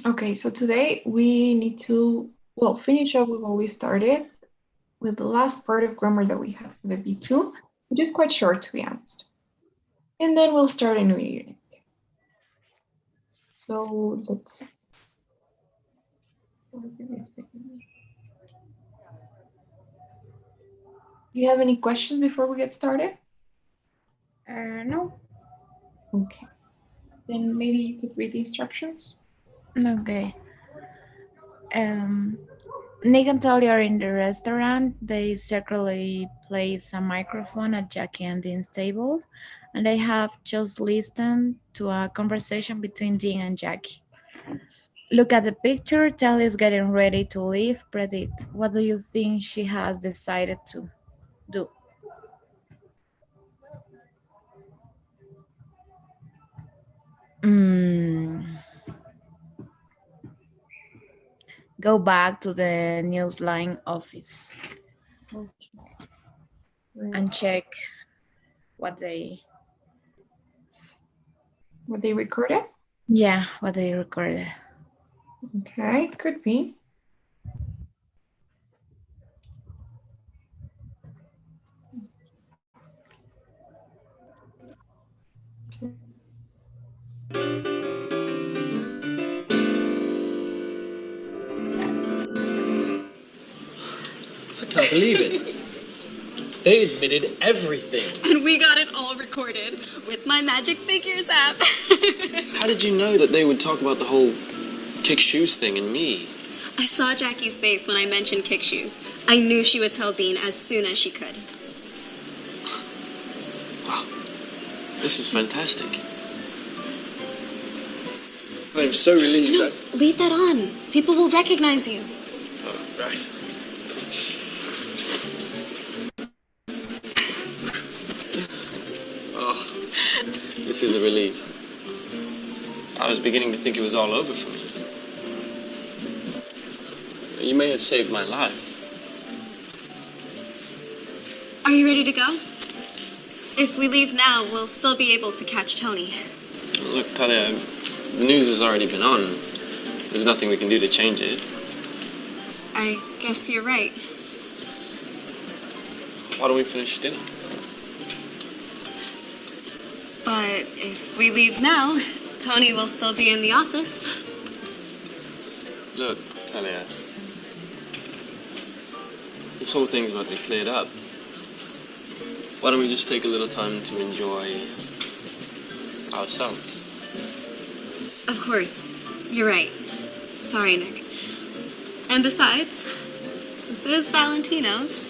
Okay, so today we need to, well, finish up with what we started with the last part of grammar that we have for the B2, which is quite short, to be honest. And then we'll start a new unit. So let's see. Do you have any questions before we get started? No. Okay. Then maybe you could read the instructions. Okay. Nick and Tali are in the restaurant. They secretly place a microphone at Jackie and Dean's table, and they have just listened to a conversation between Dean and Jackie. Look at the picture. Tali is getting ready to leave. Predict. What do you think she has decided to do? Go back to the Newsline office. Okay. And check what they recorded? Yeah, what they recorded. Okay, could be. I can't believe it. They admitted everything. And we got it all recorded with my Magic Figures app. How did you know that they would talk about the whole kick shoes thing and me? I saw Jackie's face when I mentioned kick shoes. I knew she would tell Dean as soon as she could. Wow, this is fantastic. I'm so relieved that... Leave that on. People will recognize you. Oh, right. Oh, this is a relief. I was beginning to think it was all over for me. You may have saved my life. Are you ready to go? If we leave now, we'll still be able to catch Tony. Look, Talia, the news has already been on. There's nothing we can do to change it. I guess you're right. Why don't we finish dinner? But if we leave now, Tony will still be in the office. Look, Talia, this whole thing's about to be cleared up. Why don't we just take a little time to enjoy ourselves? Of course. You're right. Sorry, Nick. And besides, this is Valentino's.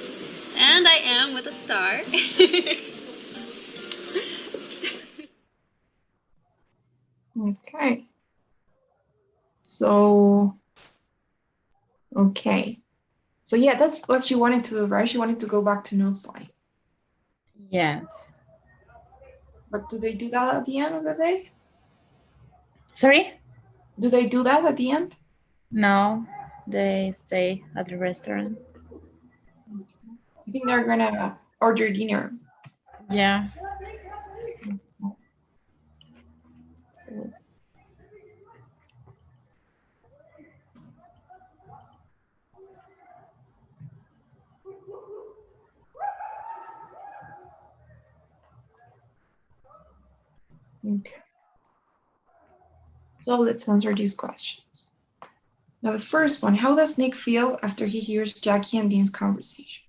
And I am with a star. Okay. So, okay. So yeah, that's what she wanted to do, right? She wanted to go back to Newsline. Yes. But do they do that at the end of the day? Sorry? Do they do that at the end? No, they stay at the restaurant. I think they're gonna order dinner. Yeah. So, okay. So let's answer these questions. Now the first one, how does Nick feel after he hears Jackie and Dean's conversation?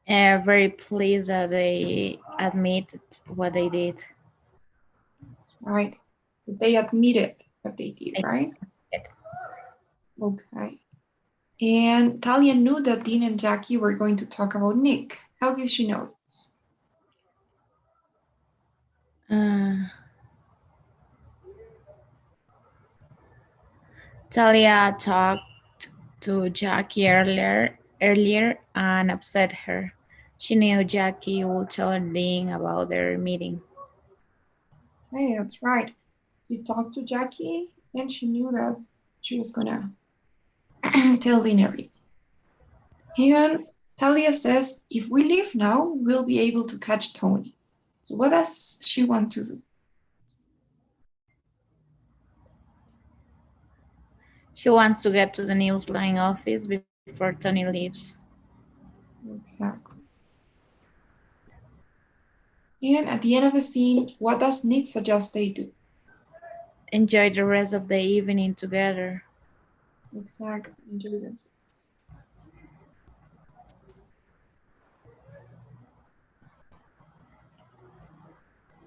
Very pleased that they admitted what they did. Right. They admitted what they did, right? Yes. Okay. And Talia knew that Dean and Jackie were going to talk about Nick. How did she know this? Talia talked to Jackie earlier and upset her. She knew Jackie would tell Dean about their meeting. Hey, that's right. You talked to Jackie and she knew that she was gonna tell Dean everything. And Talia says, if we leave now, we'll be able to catch Tony. So what does she want to do? She wants to get to the newsline office before Tony leaves. Exactly. And at the end of the scene, what does Nick suggest they do? Enjoy the rest of the evening together. Exactly. Enjoy themselves.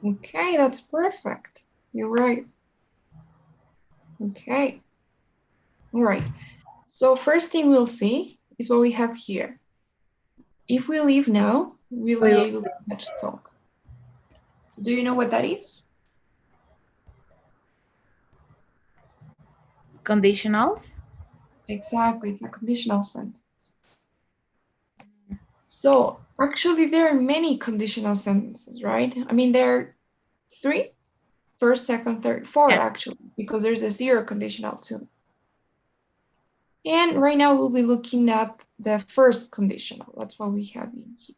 Okay, that's perfect. You're right. Okay. All right. So first thing we'll see is what we have here. If we leave now, we'll be able to catch talk. So do you know what that is? Conditionals? Exactly, it's a conditional sentence. So actually there are many conditional sentences, right? I mean, there are 3, first, second, third, 4 actually, because there's a 0 conditional too. And right now we'll be looking at the first conditional. That's what we have in here.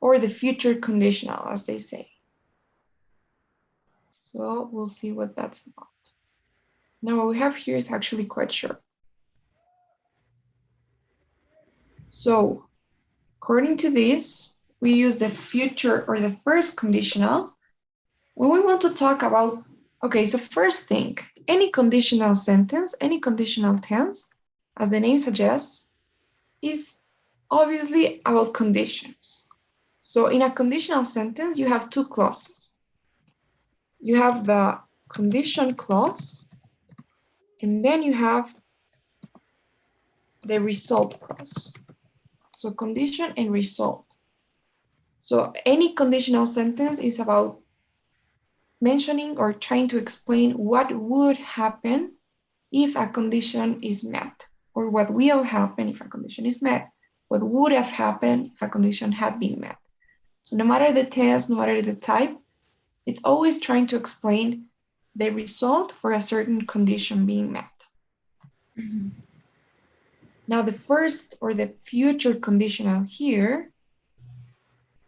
Or the future conditional, as they say. So we'll see what that's about. Now what we have here is actually quite short. So according to this, we use the future or the first conditional when we want to talk about, okay, so first thing, any conditional sentence, any conditional tense, as the name suggests, is obviously about conditions. So in a conditional sentence, you have 2 clauses. You have the condition clause, and then you have the result clause. So condition and result. So any conditional sentence is about mentioning or trying to explain what would happen if a condition is met, or what will happen if a condition is met, what would have happened if a condition had been met. So no matter the tense, no matter the type, it's always trying to explain the result for a certain condition being met. Mm-hmm. Now the first or the future conditional here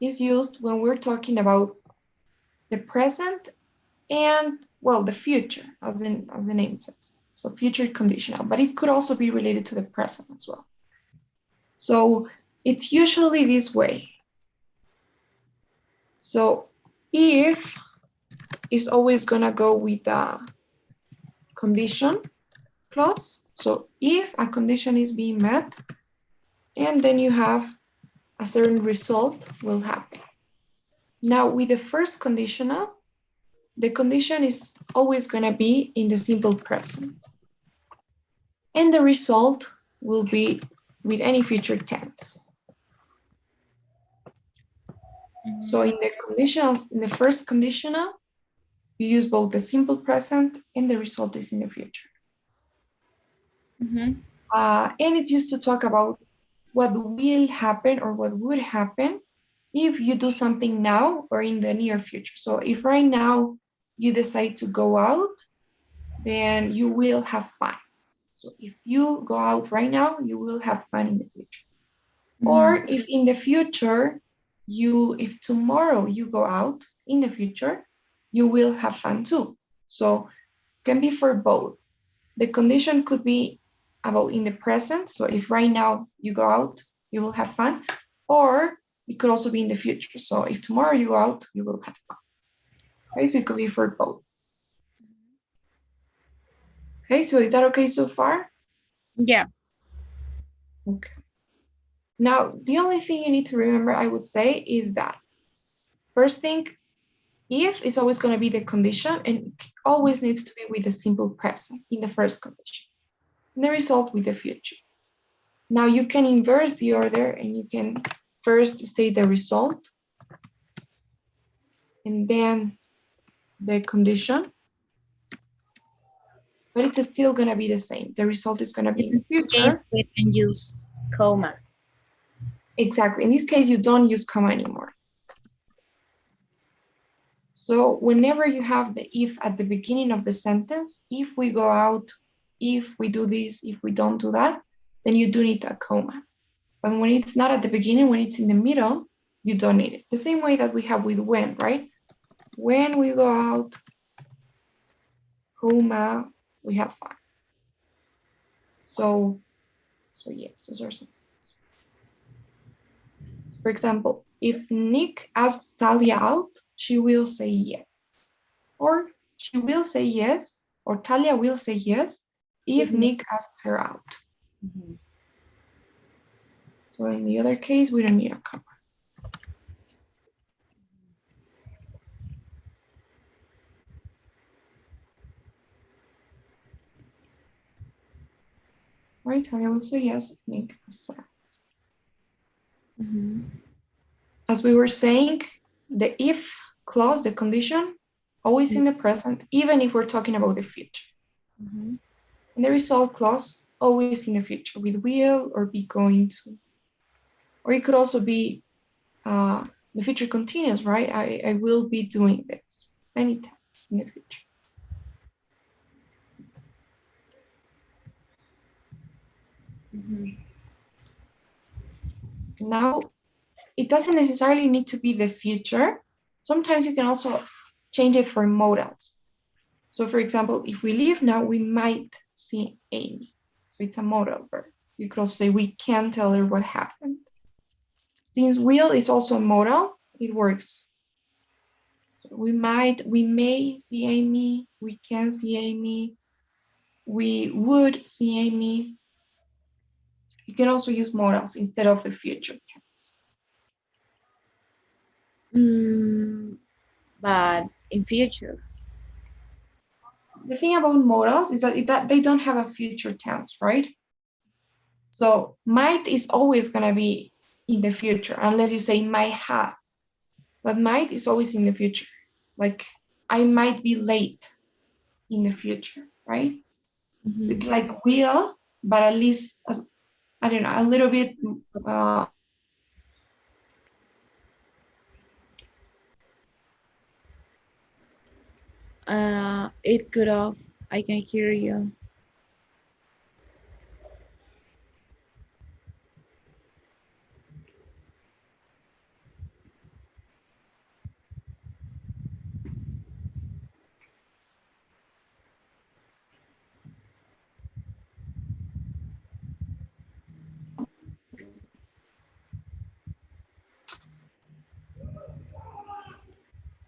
is used when we're talking about the present and, well, the future, as the name says. So future conditional, but it could also be related to the present as well. So it's usually this way. So if is always gonna go with the condition clause. So if a condition is being met, and then you have a certain result will happen. Now with the first conditional, the condition is always gonna be in the simple present. And the result will be with any future tense. Mm-hmm. So in the conditionals, in the first conditional, you use both the simple present and the result is in the future. Mm-hmm. And it's used to talk about what will happen or what would happen if you do something now or in the near future. So if right now you decide to go out, then you will have fun. So if you go out right now, you will have fun in the future. Mm-hmm. Or if in the future, if tomorrow you go out in the future, you will have fun too. So it can be for both. The condition could be about in the present. So if right now you go out, you will have fun. Or it could also be in the future. So if tomorrow you go out, you will have fun. Okay, so it could be for both. Okay, so is that okay so far? Yeah. Okay. Now, the only thing you need to remember, I would say, is that first thing, if is always going to be the condition, and it always needs to be with the simple present in the first condition. And the result with the future. Now you can inverse the order and you can first state the result and then the condition, but it's still going to be the same. The result is going to be in the future. We can use comma. Exactly. In this case, you don't use comma anymore. So whenever you have the if at the beginning of the sentence, if we go out, if we do this, if we don't do that, then you do need a comma. But when it's not at the beginning, when it's in the middle, you don't need it. The same way that we have with when, right? When we go out, comma, we have fun. So yes, those are some. For example, if Nick asks Talia out, she will say yes. Or she will say yes, or Talia will say yes if Nick asks her out. So in the other case, we don't need a comma. Right, Talia will say yes, Nick asks her. As we were saying, the if clause, the condition, always in the present, even if we're talking about the future. And the result clause, always in the future, with will or be going to. Or it could also be the future continuous, right? I will be doing this many times in the future. Now, it doesn't necessarily need to be the future. Sometimes you can also change it for modals. So for example, if we leave now, we might see Amy. So it's a modal verb. You could also say we can tell her what happened. Since will is also a modal, it works. So we may see Amy, we can see Amy, we would see Amy. You can also use modals instead of the future tense. But in future. The thing about modals is that they don't have a future tense, right? So might is always going to be in the future, unless you say might have. But might is always in the future. Like I might be late in the future, right? So it's like will, but at least, I don't know, a little bit. It could have. I can hear you.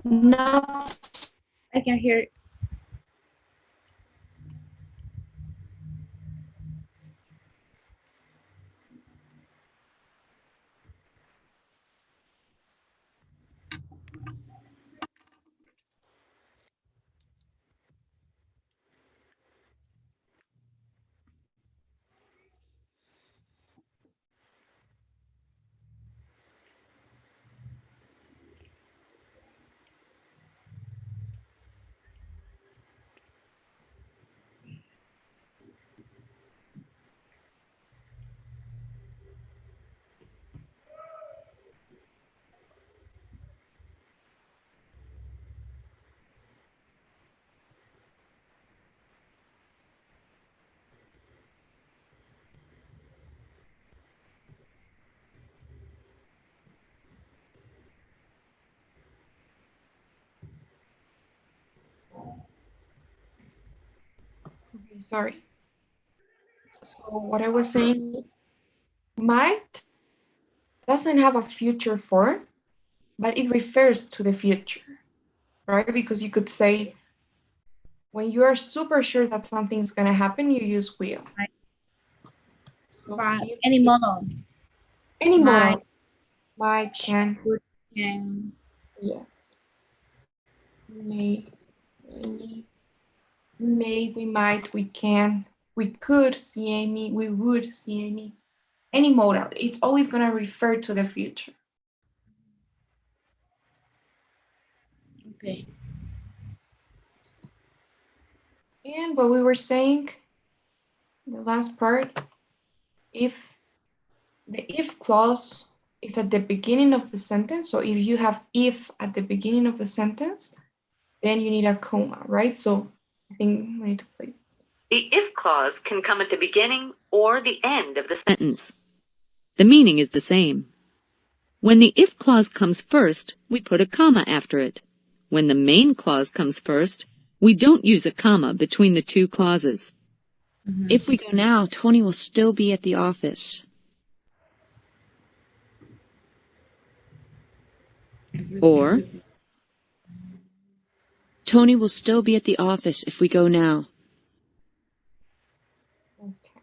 Not. I can hear. Okay, sorry. So what I was saying, might doesn't have a future form, but it refers to the future, right? Because you could say, when you are super sure that something's going to happen, you use will. So Any model. any model. Might, can. Can. Yes. May, we might, we can, we could see Amy, we would see Amy. Any modal, it's always going to refer to the future. Okay. And what we were saying, the last part, if the if clause is at the beginning of the sentence, so if you have if at the beginning of the sentence, then you need a comma, right? So I think we need to play this. The if clause can come at the beginning or the end of the sentence. The meaning is the same. When the if clause comes first, we put a comma after it. When the main clause comes first, we don't use a comma between the two clauses. If we go now, Tony will still be at the office. Or, Tony will still be at the office if we go now. Okay.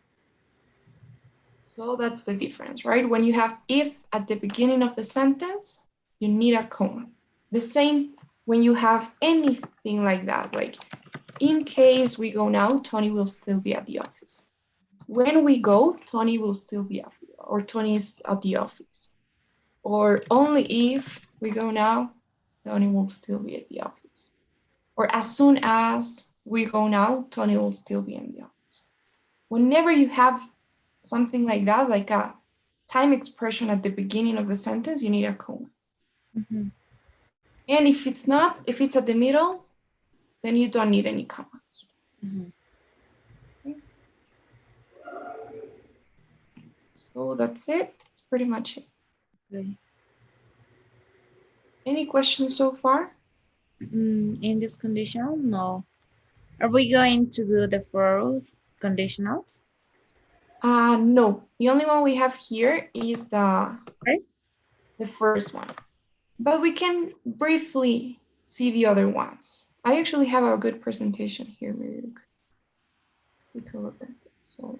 So that's the difference, right? When you have if at the beginning of the sentence, you need a comma. The same when you have anything like that, like in case we go now, Tony will still be at the office. When we go, Tony will still be at the, or Tony is at the office. Or only if we go now, Tony will still be at the office. Or as soon as we go now, Tony will still be in the office. Whenever you have something like that, like a time expression at the beginning of the sentence, you need a comma. Mhm. And if it's not, if it's at the middle, then you don't need any commas. Mhm. Okay. So that's it. That's pretty much it. Okay. Any questions so far? In this conditional, no. Are we going to do the fourth conditionals No. The only one we have here is first? the first one. But we can briefly see the other ones. I actually have a good presentation here. Maybe we can look at it. So,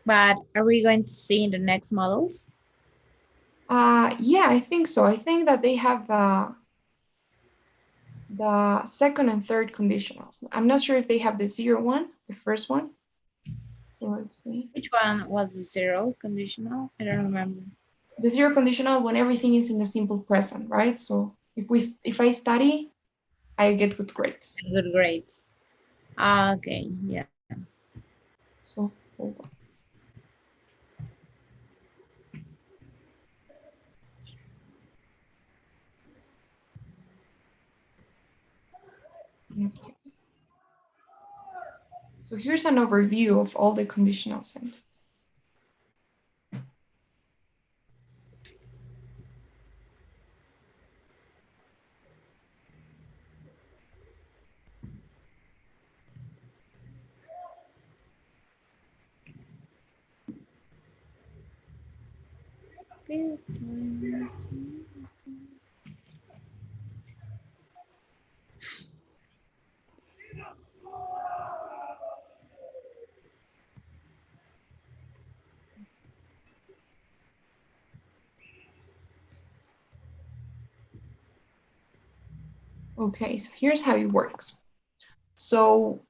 But are we going to see in the next models? yeah, I think so. I think that they have the second and third conditionals. I'm not sure if they have the 0 one, the first one. So let's see. Which one was the zero conditional? I don't remember. The 0 conditional when everything is in the simple present, right? So if I study, I get good grades. Good grades. Okay, yeah. So hold on. Okay. So here's an overview of all the conditional sentences. Okay, so here's how it works. So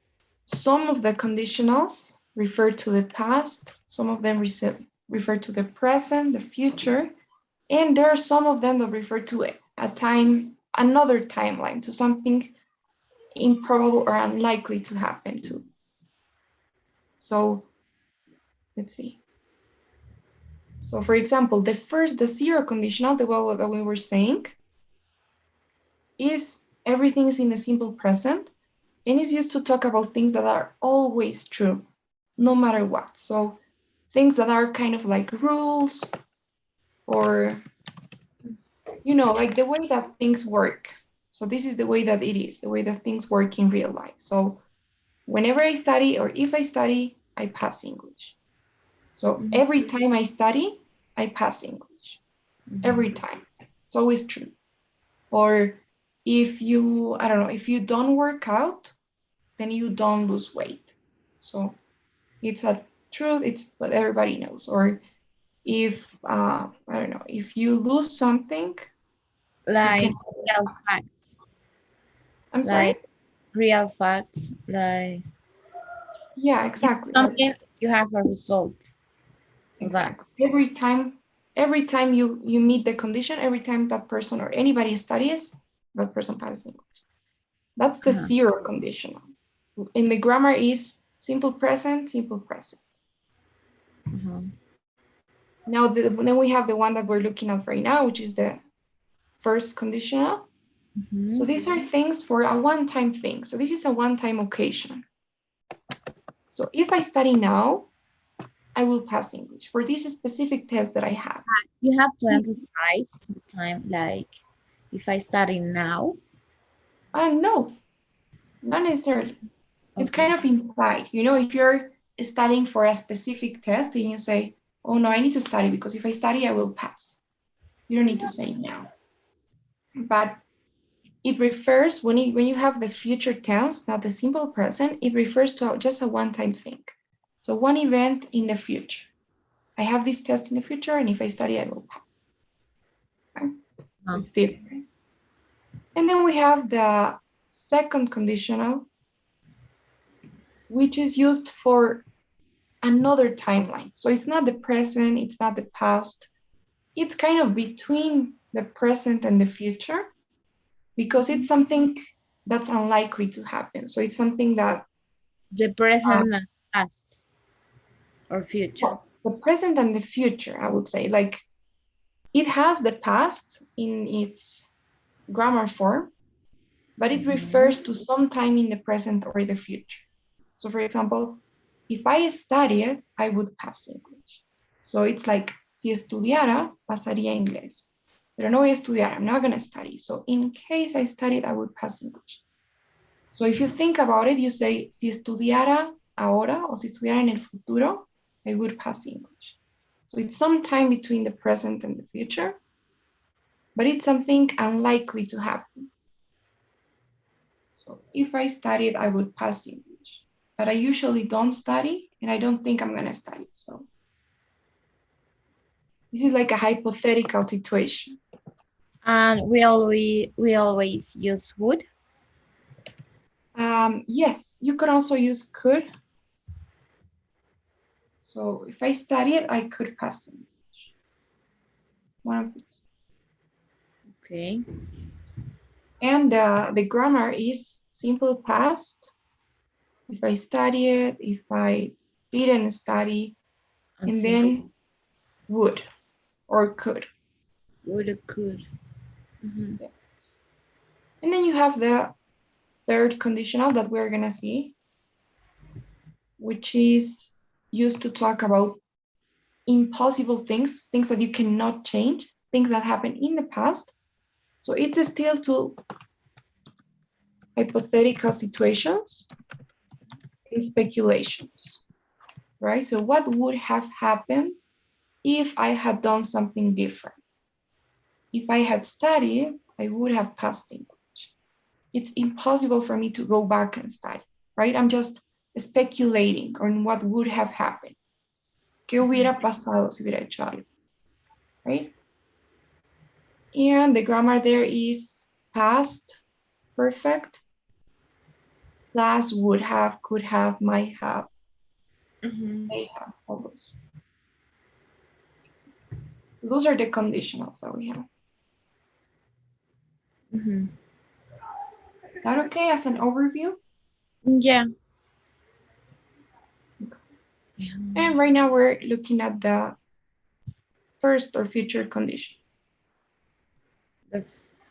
some of the conditionals refer to the past, some of them refer to the present, the future, and there are some of them that refer to a time, another timeline, to something improbable or unlikely to happen to. So let's see. So for example, the 0 conditional, the one that we were saying, is everything's in the simple present and is used to talk about things that are always true, no matter what. So things that are kind of like rules or, you know, like the way that things work. So this is the way that it is, the way that things work in real life. So whenever I study or if I study, I pass English. So every time I study, I pass English. Every time. It's always true. Or if you, I don't know, if you don't work out, then you don't lose weight. So it's a truth, it's what everybody knows. Or if, I don't know, if you lose something, Like you can, real facts. I'm sorry? Like real facts. Like Yeah, exactly. something you have a result. Of that. Exactly. Every time you meet the condition, every time that person or anybody studies, that person passes English. That's the 0 conditional. In the grammar is simple present, simple present. Now then we have the one that we're looking at right now, which is the first conditional. So these are things for a one-time thing. So this is a one-time occasion. So if I study now, I will pass English for this specific test that I have. You have to emphasize the time, like if I study now. No, not necessarily. It's Okay. kind of implied. You know, if you're studying for a specific test and you say, oh no, I need to study because if I study, I will pass. You don't need to say now. But it refers, when you have the future tense, not the simple present, it refers to just a one-time thing. So one event in the future. I have this test in the future, and if I study, I will pass. Okay? It's different. And then we have the second conditional, which is used for another timeline. So it's not the present, it's not the past. It's kind of between the present and the future because it's something that's unlikely to happen. So it's something that The present and past or future. well, the present and the future, I would say, like it has the past in its grammar form, but it refers to some time in the present or the future. So for example, if I studied, I would pass English. So it's like, si estudiara, pasaría inglés. Pero no voy a estudiar, I'm not gonna study. So in case I studied, I would pass English. So if you think about it, you say, si estudiara ahora, o si estudiara en el futuro, I would pass English. So it's some time between the present and the future, but it's something unlikely to happen. So if I studied, I would pass English, but I usually don't study and I don't think I'm gonna study. So this is like a hypothetical situation. And we always use would. Yes, you could also use could. So if I studied, I could pass English. One of the two. Okay. And the grammar is simple past. If I studied, if I didn't study, and then would or could. Would or could. Yes. And then you have the third conditional that we're gonna see, which is used to talk about impossible things, things that you cannot change, things that happened in the past. So it's still to hypothetical situations and speculations, right? So what would have happened if I had done something different? If I had studied, I would have passed English. It's impossible for me to go back and study, right? I'm just speculating on what would have happened. ¿Qué hubiera pasado si hubiera hecho algo? Right? And the grammar there is past perfect, plus would have, could have, might have, may have, all those. So those are the conditionals that we have. Is that okay as an overview? Yeah. And right now we're looking at the first or future condition. The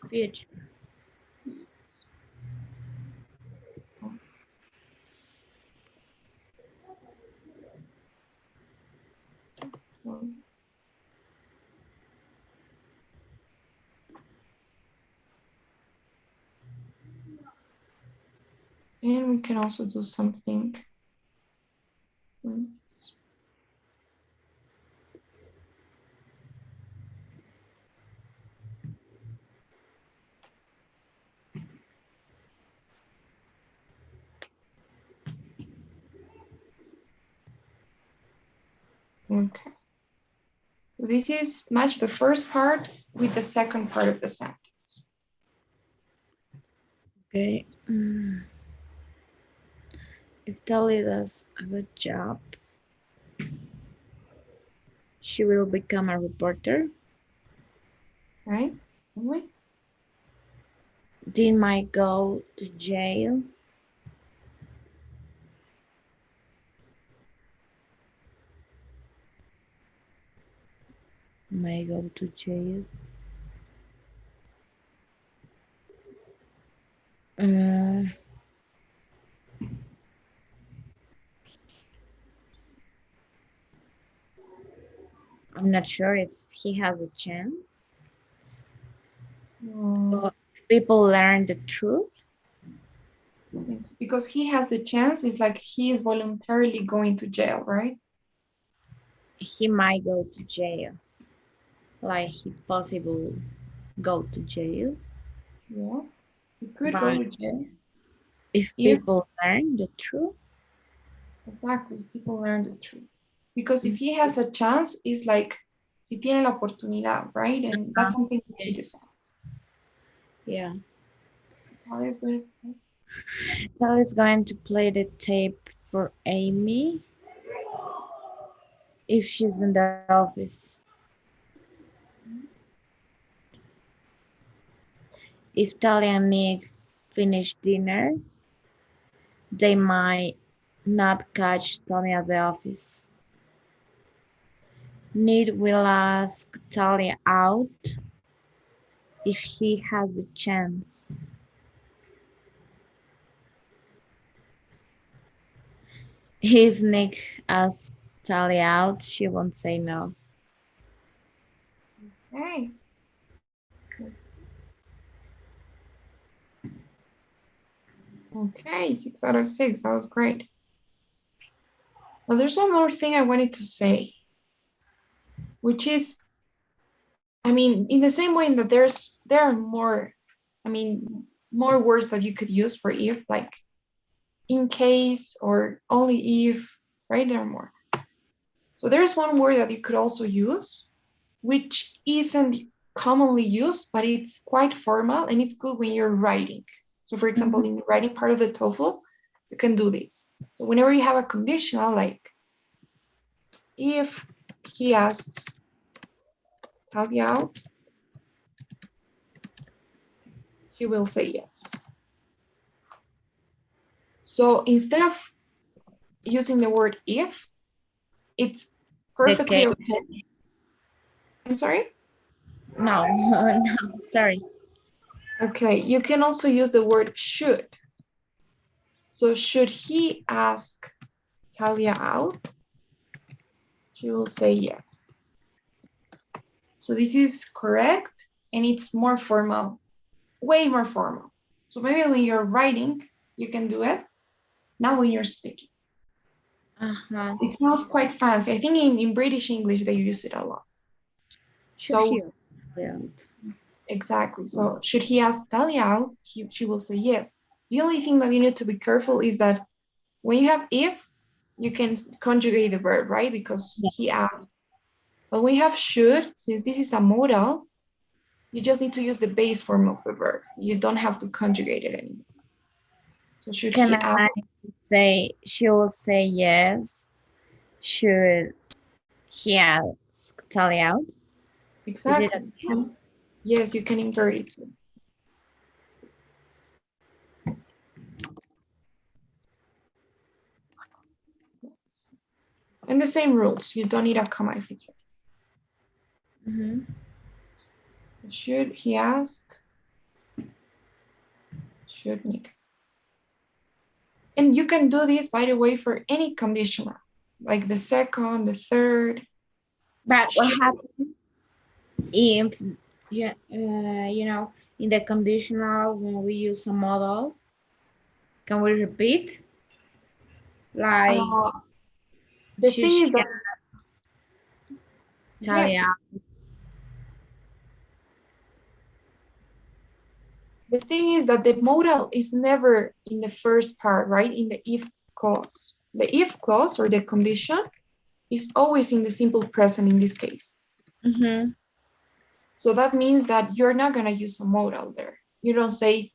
future. And we can also do something. Okay. So this is match the first part with the second part of the sentence. Okay. If Dolly does a good job, she will become a reporter. Right? Really? Dean might go to jail. Might go to jail. I'm not sure if he has a chance. But people learn the truth. Yes, because he has the chance, it's like he is voluntarily going to jail, right? He might go to jail. Like he possible go to jail. Yes, he could go But to jail. if If people learn the truth, exactly, people learn the truth. Because if he has a chance, it's like si tiene la oportunidad, right? And that's something that he decides. yeah. Talia is going to. So is going to play the tape for Amy if she's in the office. If Talia and Nick finish dinner, they might not catch Talia at the office. Nick will ask Talia out if he has the chance. If Nick asks Talia out, she won't say no. Okay. Okay, 6 out of 6. That was great. Well, there's one more thing I wanted to say, which is, I mean, in the same way that there are more, I mean, more words that you could use for if, like in case or only if, right? There are more. So there's one word that you could also use, which isn't commonly used, but it's quite formal and it's good when you're writing. So for example, in the writing part of the TOEFL, you can do this. So whenever you have a conditional, like if he asks Talia out, she will say yes. So instead of using the word if, it's perfectly okay. I'm sorry? No, no, sorry. Okay, you can also use the word should. So should he ask Talia out? She will say yes. So this is correct and it's more formal, way more formal. So maybe when you're writing, you can do it. Now when you're speaking. It sounds quite fancy. I think in British English, they use it a lot. So exactly. So should he ask Talia out, she will say yes. The only thing that you need to be careful is that when you have if, you can conjugate the verb, right? Because he asks. But when you have should, since this is a modal, you just need to use the base form of the verb. You don't have to conjugate it anymore. So should Can he I ask? say she will say yes? Should he ask Talia out? Exactly. Yes, you can invert it too. And the same rules. You don't need a comma if it's a. So should he ask? Should Nick? And you can do this, by the way, for any conditional, like the second, the third. But what happens if you know, in the conditional when we use a model? Can we repeat? Like the thing is that Talia. The thing is that the modal is never in the first part, right? In the if clause. The if clause or the condition is always in the simple present in this case. So that means that you're not going to use a modal there. You don't say,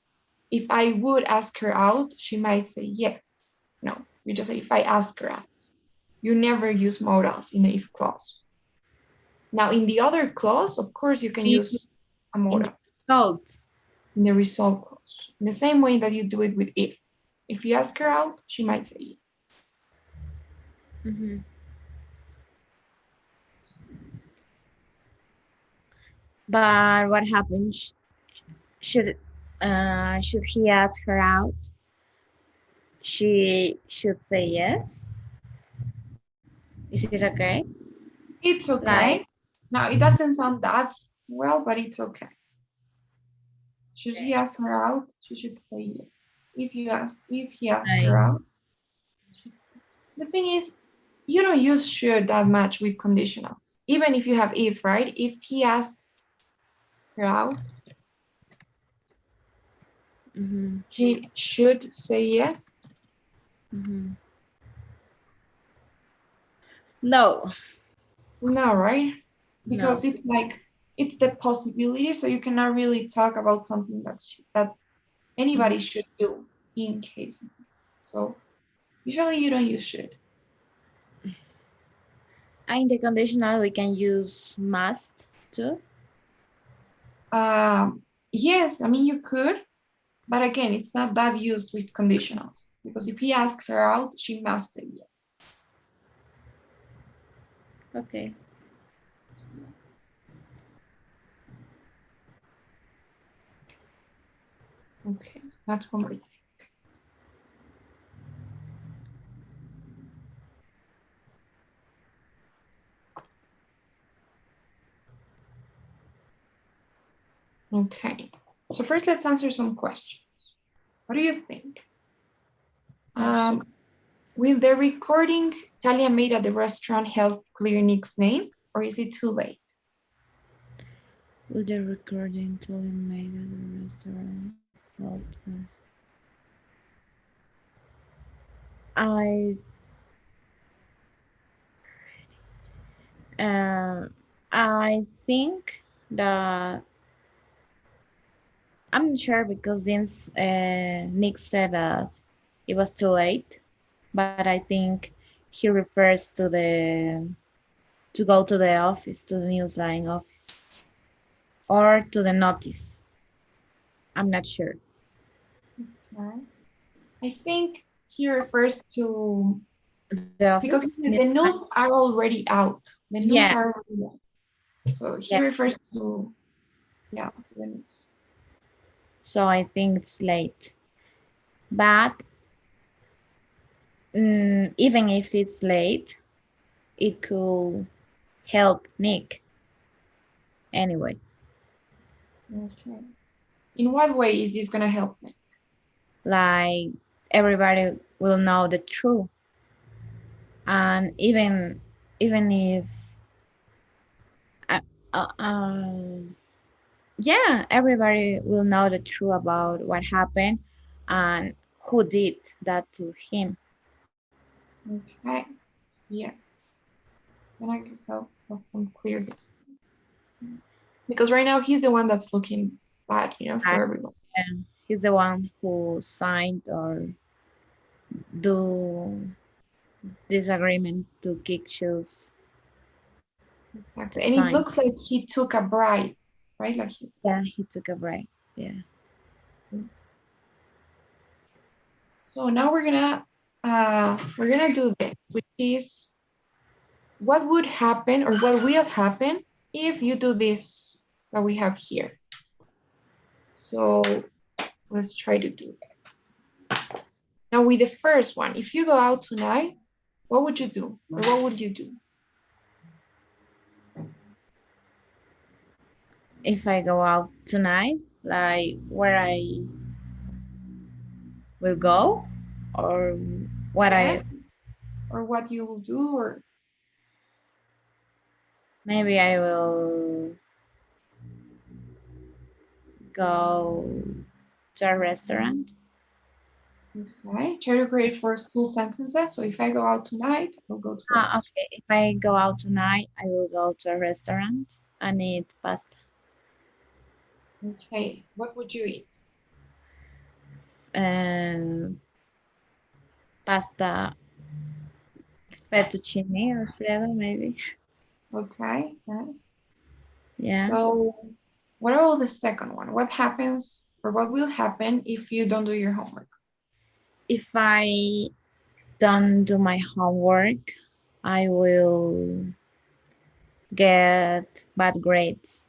if I would ask her out, she might say yes. No, you just say, if I ask her out. You never use modals in the if clause. Now, in the other clause, of course, you can use a modal. In the result clause. In the same way that you do it with if. If you ask her out, she might say yes. But what happens? Should Should he ask her out? She should say yes. Is it okay? It's okay. Like, Now, it doesn't sound that well, but it's okay. Should he ask her out? She should say yes. If he asks her out, the thing is, you don't use should that much with conditionals. Even if you have if, right? If he asks her out, he should say yes. No. No, right? Because No. it's like it's the possibility, so you cannot really talk about something that anybody should do in case. So usually you don't use should. In the conditional, we can use must too. Yes, I mean you could, but again, it's not that used with conditionals because if he asks her out, she must say yes. Okay. Okay, so that's one more. Okay, so first let's answer some questions. What do you think? Will the recording Talia made at the restaurant help clear Nick's name, or is it too late? Will the recording Talia made at the restaurant help? I think that I'm not sure because this Nick said that it was too late, but I think he refers to go to the office, to the newsline office, or to the notice. I'm not sure. Okay. I think he refers to The office? because the news are already out. The news are already out. So he refers to to the news. So I think it's late. But even if it's late, it could help Nick. Anyways. Okay. In what way is this gonna help Nick? Like everybody will know the truth. And even if everybody will know the truth about what happened and who did that to him. Okay. Yes. Then I could help him clear his because right now he's the one that's looking bad, for everyone. And he's the one who signed or do this agreement to kick shoes. Exactly. And it looks like he took a bribe, right? Like he took a bribe. Yeah. So now we're gonna do this, which is what would happen or what will happen if you do this that we have here. So let's try to do that. Now with the first one, if you go out tonight, what would you do? Or what would you do? If I go out tonight, like where I will go or what or what you will do, or maybe I will go to a restaurant. Okay, try to create full sentences. So if I go out tonight, I'll go to okay. If I go out tonight, I will go to a restaurant and eat pasta. Okay, what would you eat? Pasta, fettuccine Alfredo, maybe. Okay, nice. Yeah. So what about the second one? What happens or what will happen if you don't do your homework? If I don't do my homework, I will get bad grades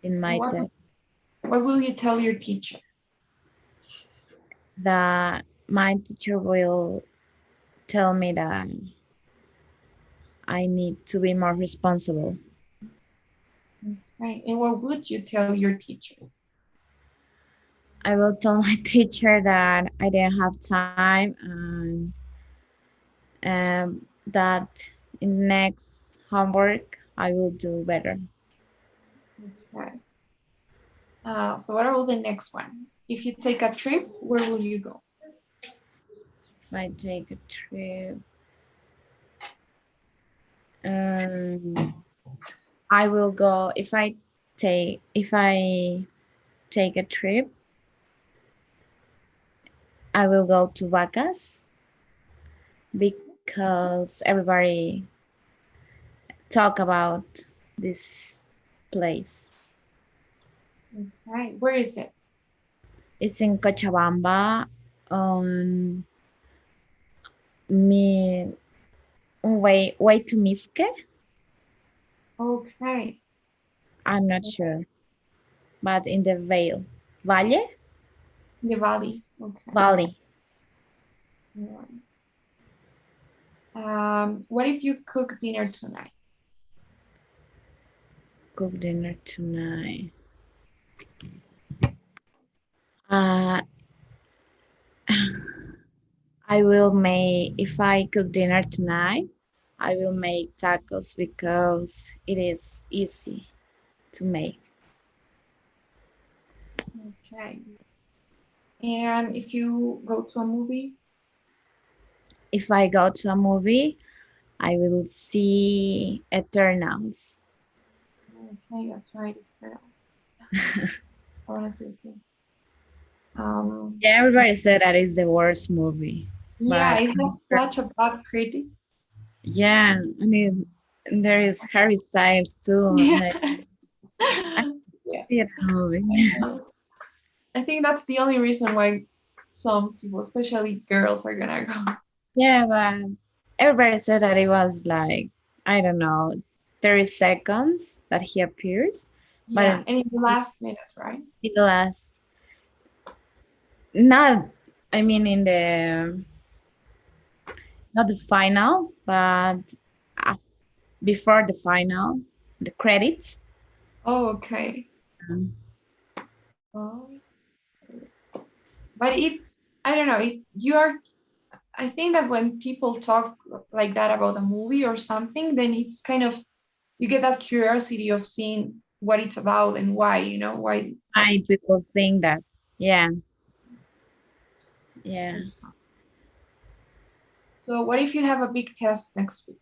in my test. What will you tell your teacher? That my teacher will tell me that I need to be more responsible. Right. And what would you tell your teacher? I will tell my teacher that I didn't have time and that in next homework I will do better. Okay. So what about the next one? If you take a trip, where will you go? If I take a trip, I will go. If I take a trip, I will go to Vacas because everybody talk about this place. Okay. Where is it? It's in Cochabamba on me way to Misque. Okay. I'm not sure, but in the Valle. The valley. Okay. Valley. What if you cook dinner tonight? Cook dinner tonight. Uh, I will make, if I cook dinner tonight, I will make tacos because it is easy to make. Okay. And if you go to a movie? If I go to a movie, I will see Eternals. Okay, that's right. I want to see it too. Yeah, everybody said that is the worst movie. Yeah, But it has such a bad critics. yeah, I mean, there is Harry Styles too. Yeah. I Yeah. see the movie. I think that's the only reason why some people, especially girls, are gonna go. Yeah, but everybody said that it was like, I don't know, 30 seconds that he appears. Yeah, But and in the last minute, right? it lasts not, I mean, in the, not the final, but before the final, the credits. Oh, okay. Oh. But I don't know, I think that when people talk like that about a movie or something, then it's kind of, you get that curiosity of seeing what it's about and why, why. Why people think that. Yeah. Yeah. So what if you have a big test next week?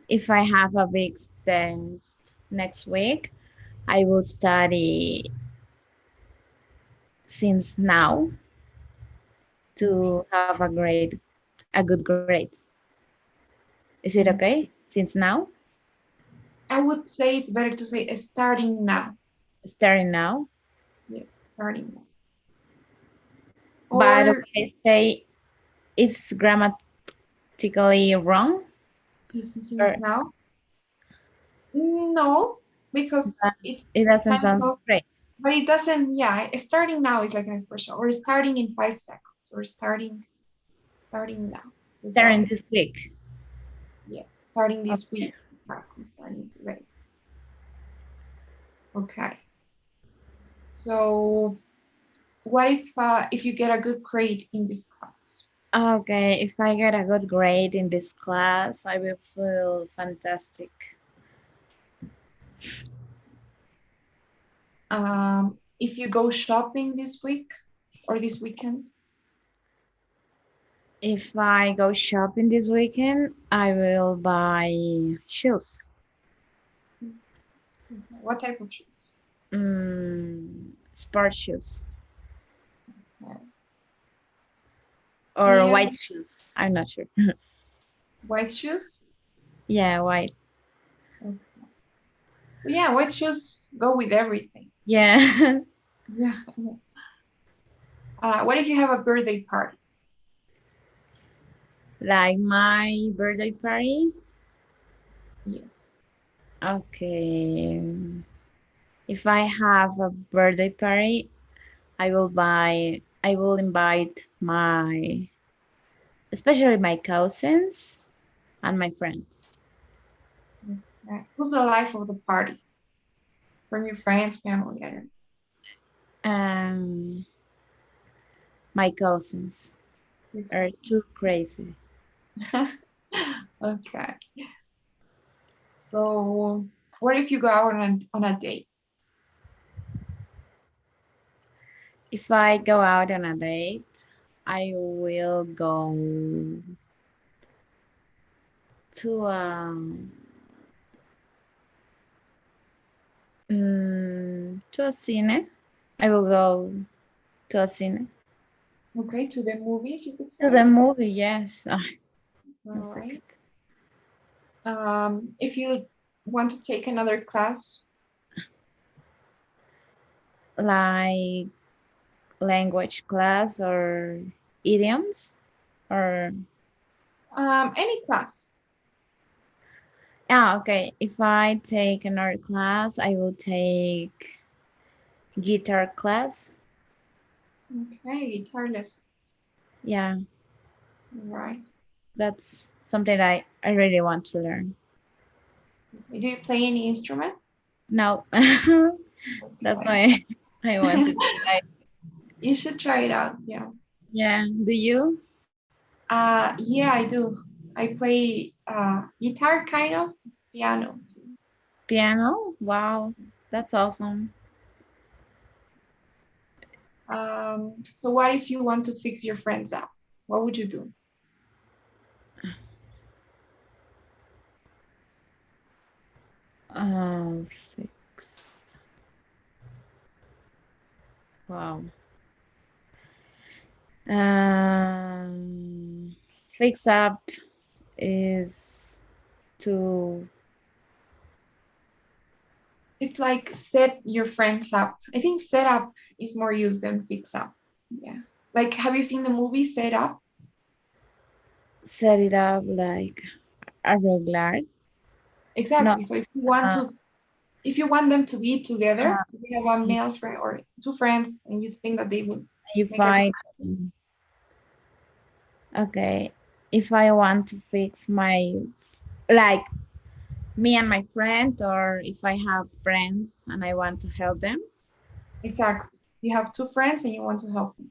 If I have a big test next week, I will study since now to have a good grade. Is it okay since now? I would say it's better to say starting now. Starting now? Yes, starting now. But Or okay, say it's grammatically wrong? since Or now? No, because it's it doesn't kind sound of, great. but it doesn't, yeah, starting now is like an expression, or starting in 5 seconds, or starting now. Starting this week. Yes, starting this Okay. week. Exactly, starting today. Okay. So what if you get a good grade in this class? Okay, if I get a good grade in this class, I will feel fantastic. If you go shopping this week or this weekend? If I go shopping this weekend, I will buy shoes. What type of shoes? Sport shoes. Okay. Or And white shoes. I'm not sure. white shoes? Yeah, white. Okay. So yeah, white shoes go with everything. Yeah. Yeah. What if you have a birthday party? Like my birthday party? Yes. Okay. If I have a birthday party, I will invite especially my cousins and my friends. Who's the life of the party? From your friends, family, I don't My cousins are too crazy. know. Okay. So what if you go out on a date? If I go out on a date, I will go to to a cine. I will go to a cine. Okay, to the movies, you could To say. the movie, yes. All One second. right. If you want to take another class, Like language class or idioms or any class. okay. If I take another class, I will take guitar class. Okay, guitar lessons. Yeah, Right. that's something I really want to learn. Okay. Do you play any instrument? No, that's Okay. why I want to try. You should try it out. Yeah. Yeah, do you? Yeah, I do. I play guitar, kind of, piano. Piano? Wow, that's awesome. So what if you want to fix your friends up? What would you do? Fix. Wow. Fix up is to It's like set your friends up. I think set up is more used than fix up. Yeah. Like, have you seen the movie Set Up? set it up like a regular. No, Exactly. So if you want them to be together, uh, if you have a male friend or two friends and you think that they would you make a good find okay. If I want to fix like me and my friend, or if I have friends and I want to help them. exactly. You have two friends and you want to help them.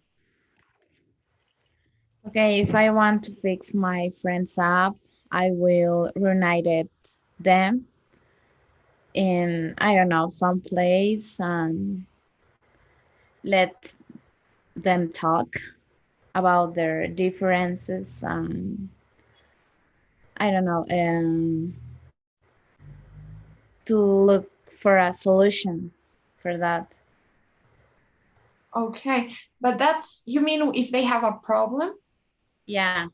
Okay, if I want to fix my friends up, I will reunite them in, I don't know, some place and let them talk about their differences and I don't know, to look for a solution for that. Okay. But that's, you mean if they have a problem? Yeah.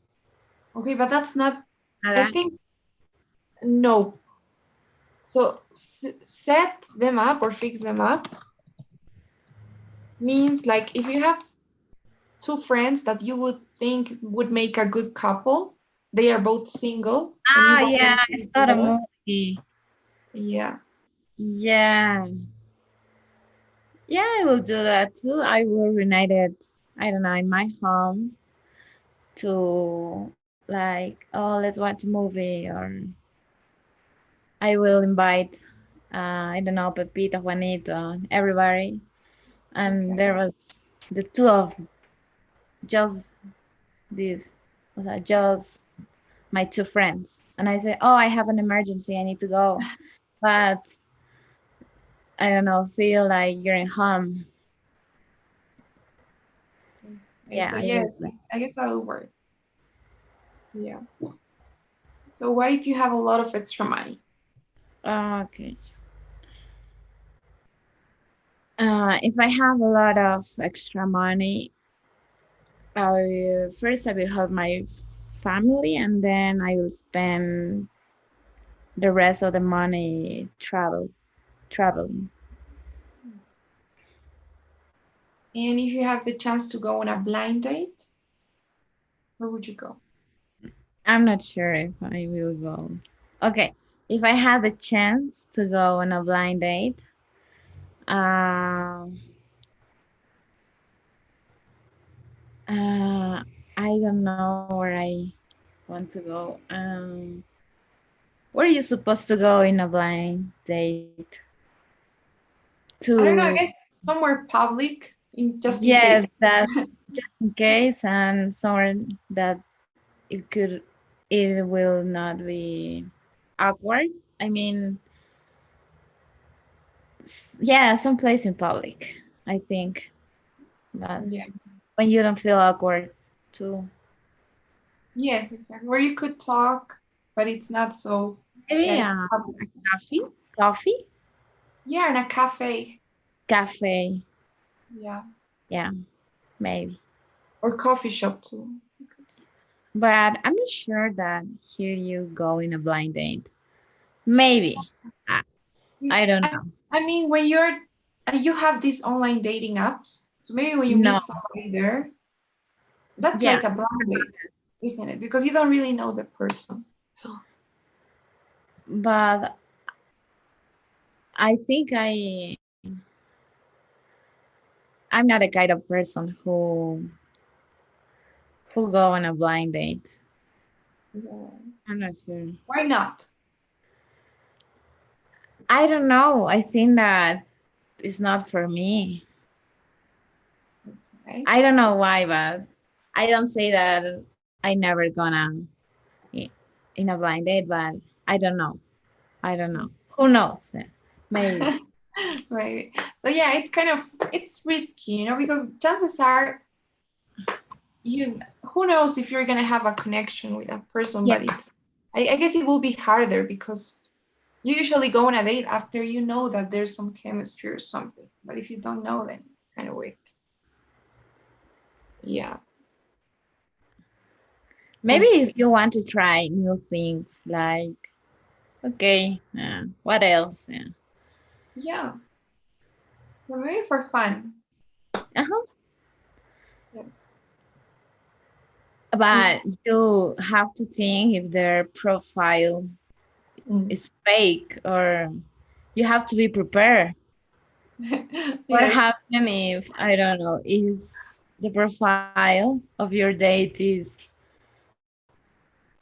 Okay, but that's not, I Nada. think, no. So set them up or fix them up means like if you have two friends that you would think would make a good couple, they are both single and you want Yeah, them to I be saw the together. movie. Yeah. Yeah. Yeah, I will do that too. I will reunite it, I don't know, in my home to like, oh, let's watch a movie, or I will invite, I don't know, Pepita, Juanito, everybody. And Okay. there was the two of just this, just my two friends. And I say, oh, I have an emergency, I need to go. But I don't know, feel like you're in home. Okay, Yeah, so I will yes, I guess that will work. Yeah. So what if you have a lot of extra money? okay. If I have a lot of extra money, first I will help my family, and then I will spend the rest of the money traveling. And if you have the chance to go on a blind date, where would you go? I'm not sure if I will go. Okay, if I had the chance to go on a blind date, uh, I don't know where I want to go. Where are you supposed to go in a blind date? I don't know, I To guess somewhere public, just in case. yes, that just in case, and somewhere that it will not be awkward. I mean, yeah, someplace in public, I think, but Yeah. when you don't feel awkward too. Yes, exactly. Where you could talk, but it's not so Maybe that it's public. coffee, Yeah, in a cafe. cafe. Yeah. Yeah, maybe. Or coffee shop too. But I'm not sure that here you go in a blind date. Maybe. I, I don't know. I mean, when you have these online dating apps, so maybe when you No. meet somebody there, that's Yeah, like a blind date, isn't it? Because you don't really know the person. So but I think I'm not a kind of person who go on a blind date. yeah. I'm not sure. Why not? I don't know. I think that it's not for me. Okay. I don't know why, but I don't say that I never gonna i- in a blind date, but I don't know. I don't know. Who knows? Yeah, maybe. Right. So yeah, it's risky, because chances are who knows if you're gonna have a connection with that person, Yeah. but I guess it will be harder because you usually go on a date after you know that there's some chemistry or something. But if you don't know, then it's kind of weird. Yeah. Maybe Okay. if you want to try new things, like, okay, what else? Yeah. Yeah. So maybe for fun. Uh-huh. Yes. But you have to think if their profile Mm. is fake, or you have to be prepared. What Yes. happens if, I don't know, is the profile of your date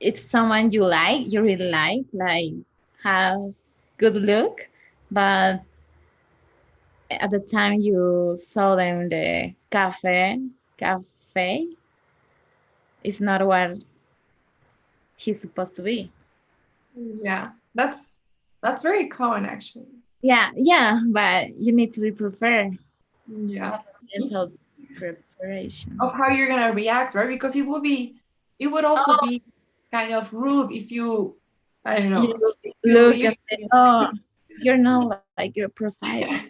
it's someone you really like have good look, but at the time you saw them in the cafe, it's not what he's supposed to be. Yeah. That's very common actually. Yeah, but you need to be prepared. Yeah. Mental preparation. Of how you're gonna react, right? Because it would also Oh, be kind of rude if you, I don't you know, if you look leave. and say, oh, you're not like your profile.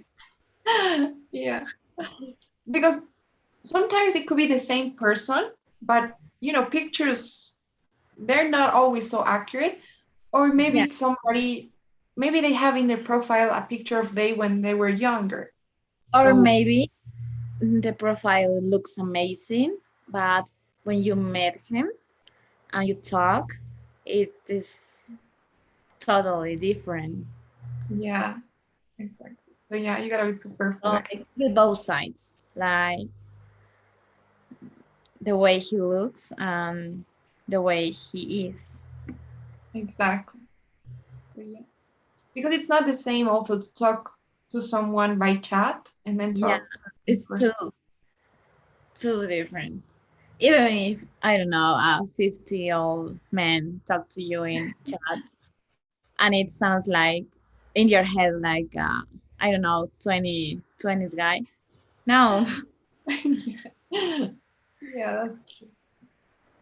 Yeah. Because sometimes it could be the same person, but pictures, they're not always so accurate. Or maybe Yeah. it's somebody, maybe they have in their profile a picture of they when they were younger. Or So maybe the profile looks amazing, but when you met him and you talk, it is totally different. yeah, exactly. So yeah, you gotta be prepared for that. Like with both sides, like the way he looks and the way he is. Exactly. So yes. Because it's not the same also to talk to someone by chat and then Yeah, talk to them in it's person. too different. Even if I don't know, a 50-year-old man talk to you in chat, and it sounds like in your head like I don't know, 20s guy. No, Yeah. Yeah, that's true.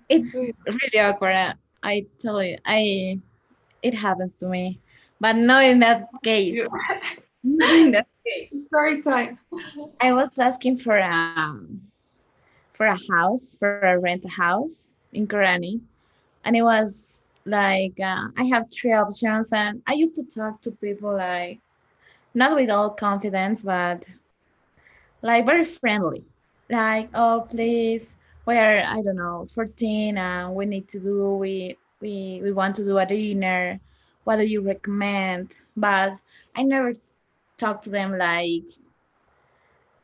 it's So, really awkward. I tell you, I it happens to me, but not in that case. yeah. Not in that case. Story time. I was asking for a house, for a rent house in Korani, and it was like I have three options, and I used to talk to people like not with all confidence, but like very friendly. Like, oh, please, we are, I don't know, 14, and we need to do, we want to do a dinner. what do you recommend? But I never talk to them like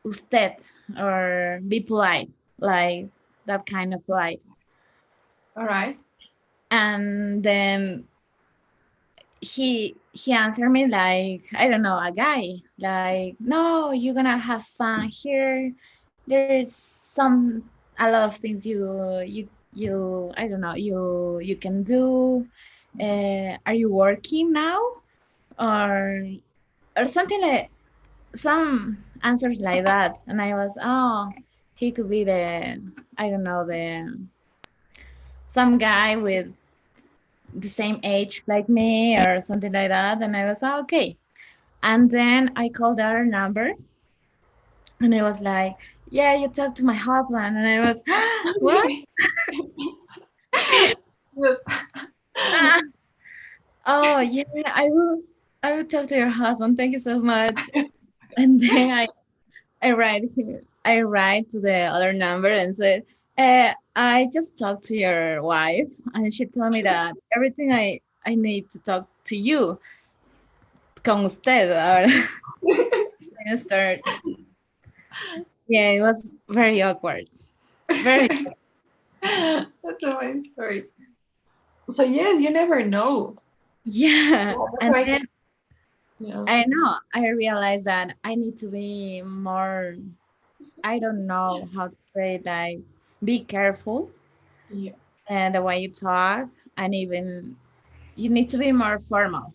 usted or be polite, like that kind of polite. All right. And then he answered me like, I don't know, a guy, like, no, you're gonna have fun here. There's a lot of things you I don't know, you can do. Are you working now? or or something, like some answers like that. And I was, oh, he could be the, I don't know, the some guy with the same age like me or something like that. And I was, oh, okay. And then I called our number and I was like, yeah, you talked to my husband. And I was, what? Ah, oh yeah, I will talk to your husband. Thank you so much. And then I write to the other number and said, I just talked to your wife and she told me that everything I need to talk to you con usted. Ahora. I start. Yeah, it was very awkward. Very. That's a funny story. So yes, you never know. Yeah. And Right. then Yeah. I know I realized that I need to be more, I don't know how to say, like, be careful Yeah. and the way you talk, and even you need to be more formal.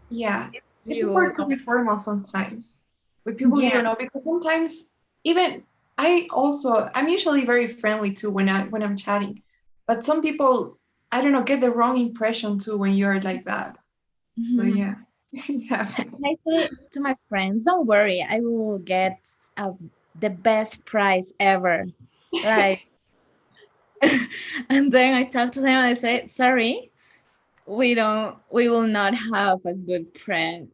Yeah. It's You important to be formal sometimes with people you Yeah. don't know, because sometimes even I'm usually very friendly too when I'm chatting. But some people, I don't know, get the wrong impression too when you're like that. So Mhm. yeah. Yeah. And I say to my friends, don't worry, I will get the best price ever. Like, and then I talk to them and I say, sorry, we will not have a good price.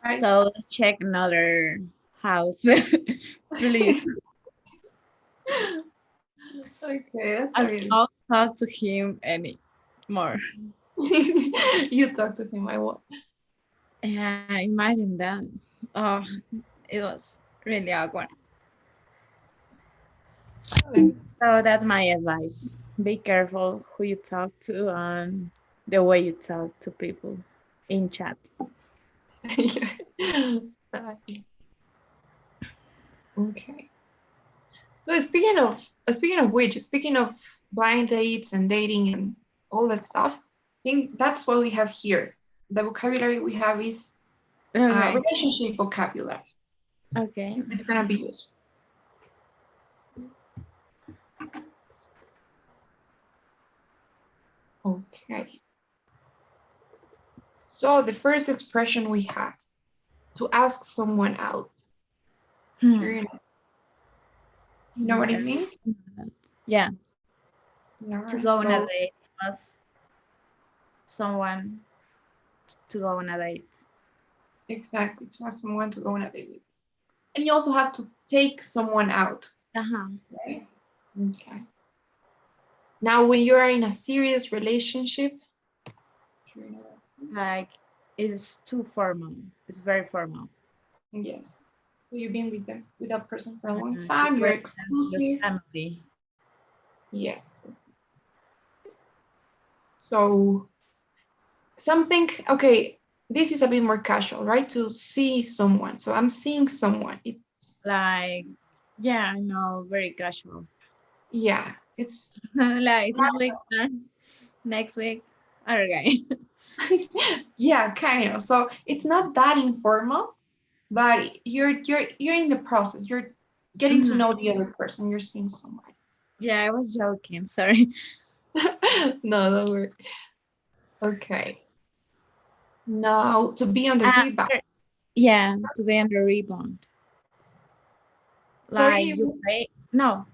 Right. So check another house, please. Okay, that's I will really not talk to him anymore. you talk to him. I will. Yeah, imagine that. Oh, it was really awkward. So that's my advice. Be careful who you talk to and the way you talk to people in chat. Okay. So speaking of blind dates and dating and all that stuff, I think that's what we have here. The vocabulary we have is Okay. relationship vocabulary. Okay. It's gonna be used. Okay. So the first expression we have, to ask someone out. Sure, you know what it means? Yeah. Yeah, To right. go on a So date, ask someone to go on a date. exactly, to ask someone to go on a date with. And you also have to take someone out, Uh-huh. right? Okay. Now, when you are in a serious relationship, sure you know that too. Like, it's too formal. It's very formal. Yes. So you've been with that person for a long You time. You're present your exclusive. family. Yes. So something. Okay. This is a bit more casual, right? To see someone. So I'm seeing someone. It's Like, yeah, I know, very casual. yeah. It's Like this week, next week. Okay. yeah, kind of. So it's not that informal, but you're in the process. You're getting to Mhm. know the other person. You're seeing someone. Yeah, I was joking. Sorry. No, don't worry. Okay. Now to be on the Uh, rebound. yeah, to be on the rebound. Like Sorry. you play. No,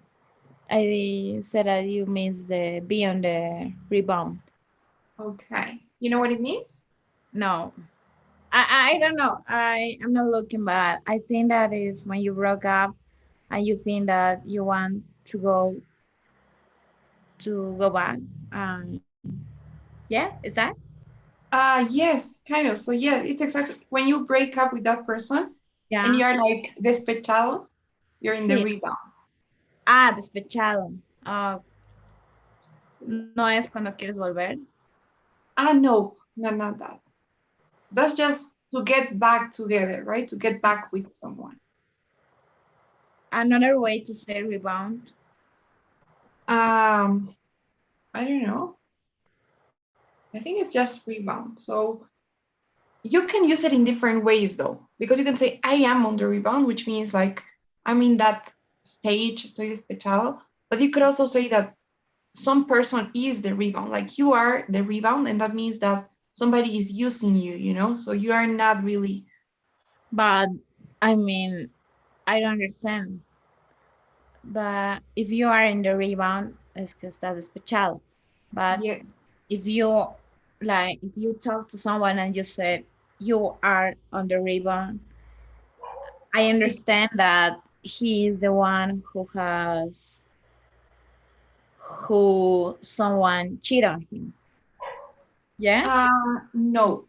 I said that you means the be on the rebound. Okay. You know what it means? No, I don't know. I am not looking, but I think that is when you broke up and you think that you want to go back. Um, Yeah, is that? Yes, kind of. So yeah, it's exactly when you break up with that person and Yeah. you're like despechado, you're in the Sí. rebound. Ah, despechado. Ah, no es cuando quieres volver. No, no, not that. That's just to get back together, right? To get back with someone. Another way to say rebound. I don't know. I think it's just rebound. So you can use it in different ways though, because you can say I am on the rebound, which means like I'm in that stage, estoy despechado. But you could also say that some person is the rebound, like you are the rebound, and that means that somebody is using you, you know, so you are not really. But I mean, I don't understand. But if you are in the rebound, es que estás despechado. But Yeah, if you if you talk to someone and you said you are on the rebound, I understand that he is the one who someone cheated on him. Yeah? no,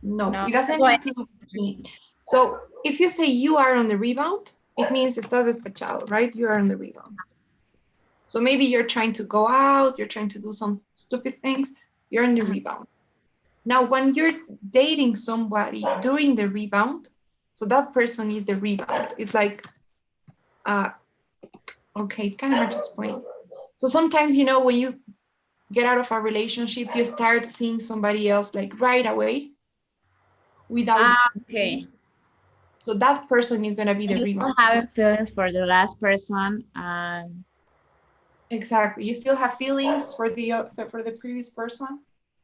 no, No. it That's doesn't why have to be. So if you say you are on the rebound, it means estás despechado, right? You are on the rebound. So maybe you're trying to go out, you're trying to do some stupid things, you're in the rebound. Now, when you're dating somebody during the rebound, so that person is the rebound. It's like, uh, okay, it's kind of hard to explain. So sometimes, you know, when you get out of a relationship, you start seeing somebody else like right away without. okay. So that person is going to be And the you still rebound. have feelings for the last person and Exactly. You still have feelings for the previous person,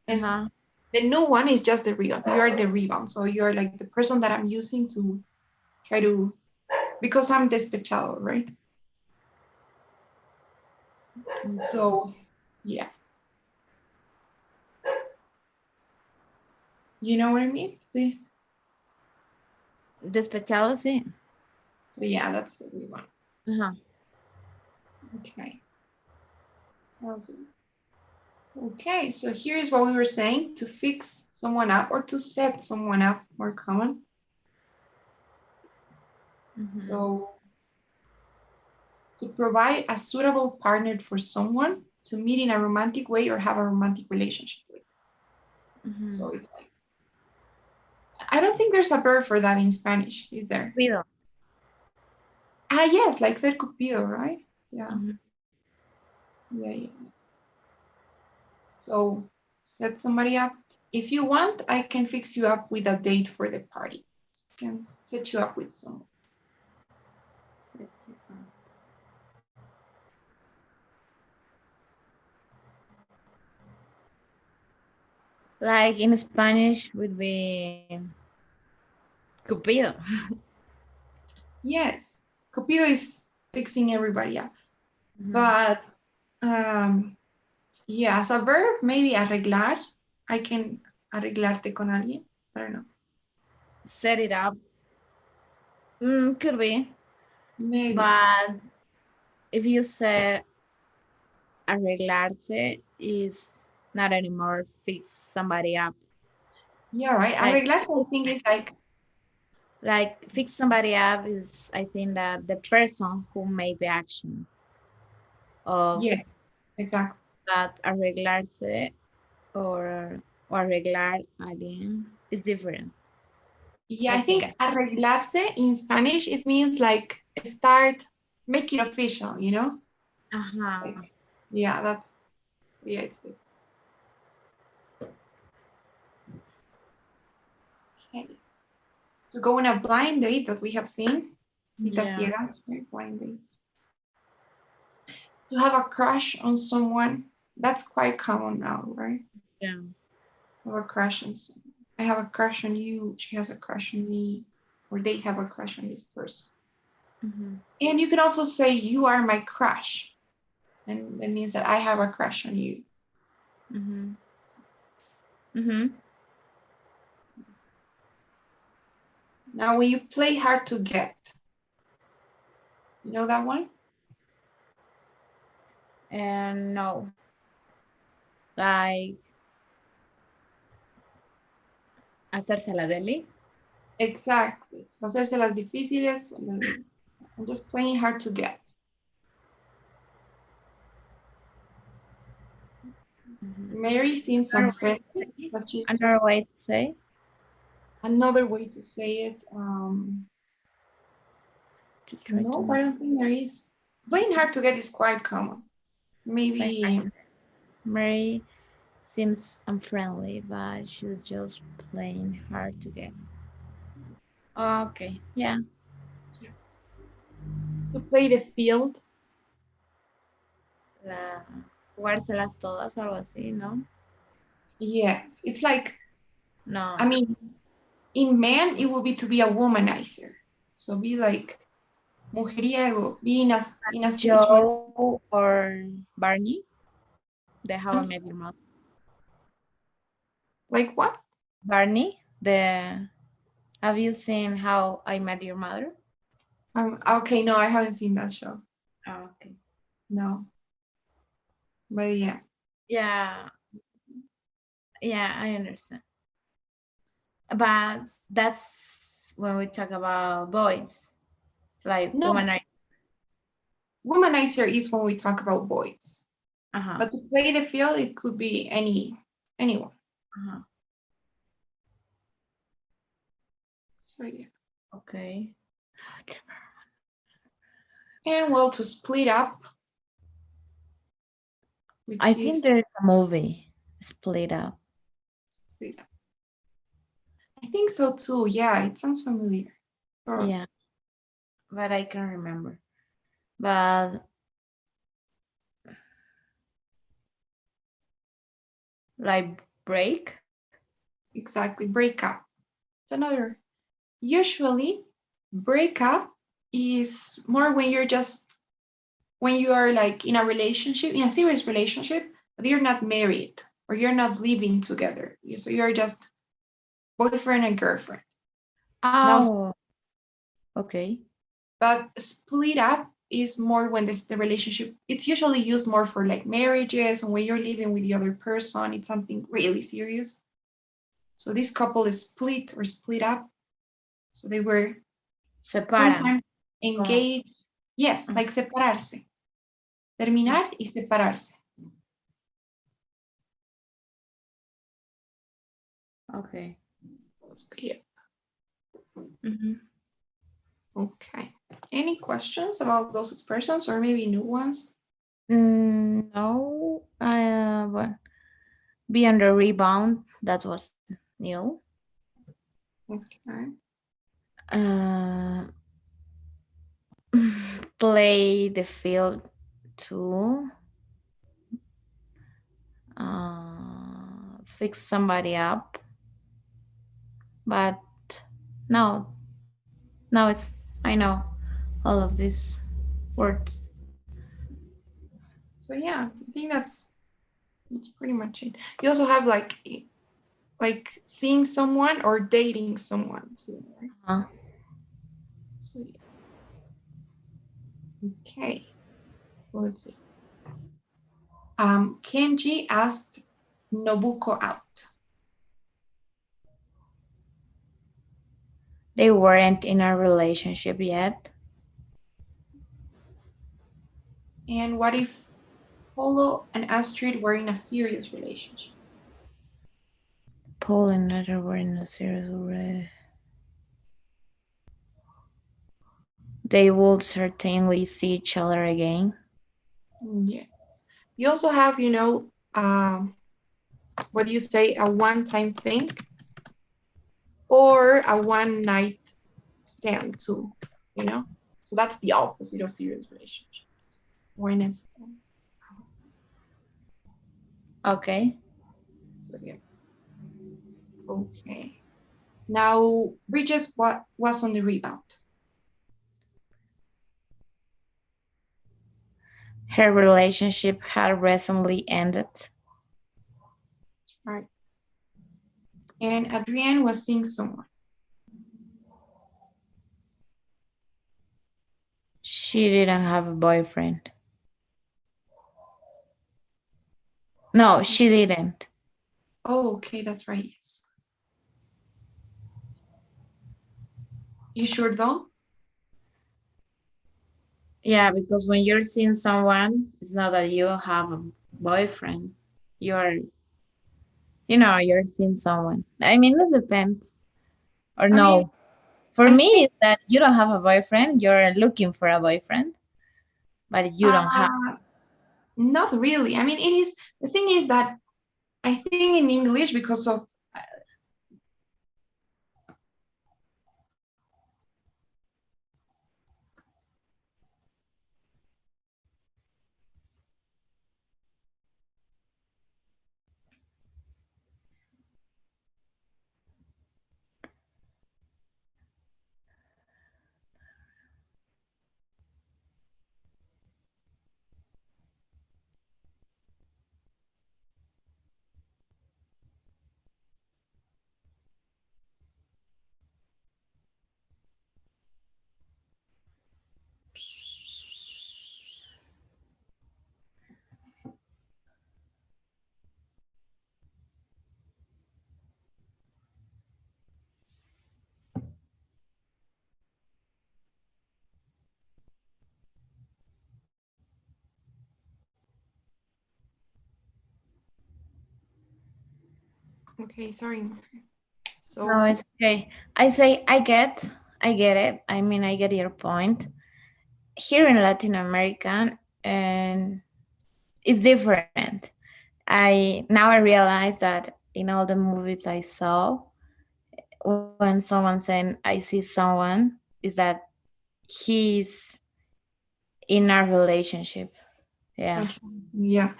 and uh-huh. the new one is just the rebound. You are the rebound. So you're like the person that I'm using to try to, because I'm despechado, right? So yeah, you know what I mean? See? Despechado, sí. So yeah, that's the rebound. Uh-huh. Okay. Okay, so here's what we were saying: to fix someone up or to set someone up, more common. Mm-hmm. So to provide a suitable partner for someone to meet in a romantic way or have a romantic relationship with. Mm-hmm. So it's like, I don't think there's a verb for that in Spanish, is there? Cupido. Yes, like ser cupido, right? Yeah. Mm-hmm. Yeah. So set somebody up. If you want, I can fix you up with a date for the party. I can set you up with someone. Like in Spanish would be Cupido. Yes, cupido is fixing everybody up. Mm-hmm. But yeah, as a verb, maybe arreglar. I can arreglarte con alguien. I don't know. Set it up. Could be. Maybe. But if you say arreglarse is not anymore fix somebody up. Yeah, right. Like Arreglarse, I think, is like fix somebody up is I think that the person who made the action of yes, exactly. that arreglarse or arreglar alguien is different. Yeah, I I think think. arreglarse in Spanish, it means like start, make it official, you know? Uh-huh. Like, yeah, it's the, okay. To go on a blind date that we have seen, citas Yeah. ciegas, right? Blind dates. To have a crush on someone, that's quite common now, right? Yeah. Have a crush on someone. I have a crush on you, she has a crush on me, or they have a crush on this person. Mm-hmm. And you can also say, you are my crush. And that means that I have a crush on you. Mm-hmm. Mm-hmm. Now, when you play hard to get, you know that one? And no. Like Hacerse la deli. Exactly. So hacerse las difíciles. I'm just playing hard to get. Mary seems unfriendly, but she's Another just way to say. another way to say it. To try No, to I don't think there is. Playing hard to get is quite common. Maybe. Mary seems unfriendly, but she's just plain hard to get. Okay, yeah. To play the field. Jugárselas todas o algo así, ¿no? Yes, it's like, No. I mean, in men, it would be to be a womanizer. So be like mujeriego, be in a Joe or Barney, the How I Met Your Mother. Like what? Barney, have you seen How I Met Your Mother? Okay, no, I haven't seen that show. Oh, okay. No. But yeah. Yeah, I understand. But that's when we talk about boys, like No. Womanizer is when we talk about boys. But to play the field, it could be anyone. So yeah. Okay. And well, to split up. I think there's a movie, Split Up. Split Up. I think so too. Yeah, it sounds familiar. Sure. Yeah, but I can't remember. But like break? Exactly, break up. It's another. Usually, break up is more when you are like in a relationship, in a serious relationship, but you're not married or you're not living together. So you're just boyfriend and girlfriend. Oh, okay. But split up is more when the relationship, it's usually used more for like marriages and when you're living with the other person, it's something really serious. So this couple is split or split up. So they were sometimes engaged. Yes, like separarse. Terminar y separarse. Okay. So, yeah. Okay. Any questions about those expressions or maybe new ones? No, well, be on the rebound. That was new. Okay. Play the field too. Fix somebody up. But no, I know all of these words. So yeah, I think that's pretty much it. You also have like seeing someone or dating someone too, right? So yeah. Okay. So let's see. Kenji asked Nobuko out. They weren't in a relationship yet. And what if Polo and Astrid were in a serious relationship? Paul and Netta were in a serious relationship. They would certainly see each other again. Yes. You also have, what do you say, a one-time thing or a one-night stand too, So that's the opposite of serious relationships. One night stand. Okay. So yeah. Okay. Now, Bridges, what was on the rebound? Her relationship had recently ended. Right. And Adrienne was seeing someone. She didn't have a boyfriend. No, she didn't. Oh, okay, that's right. Yes. You sure don't? Yeah, because when you're seeing someone, it's not that you have a boyfriend. You're, you're seeing someone. I mean, this depends. Or I mean, no. For I me, think it's that you don't have a boyfriend. You're looking for a boyfriend, but you don't have. not really. I mean, the thing is that I think in English, because of okay, sorry. So No, it's okay. I say I get it. I mean, I get your point. Here in Latin America, and it's different. I realize that in all the movies I saw, when someone saying I see someone, is that he's in a relationship. Yeah. yeah.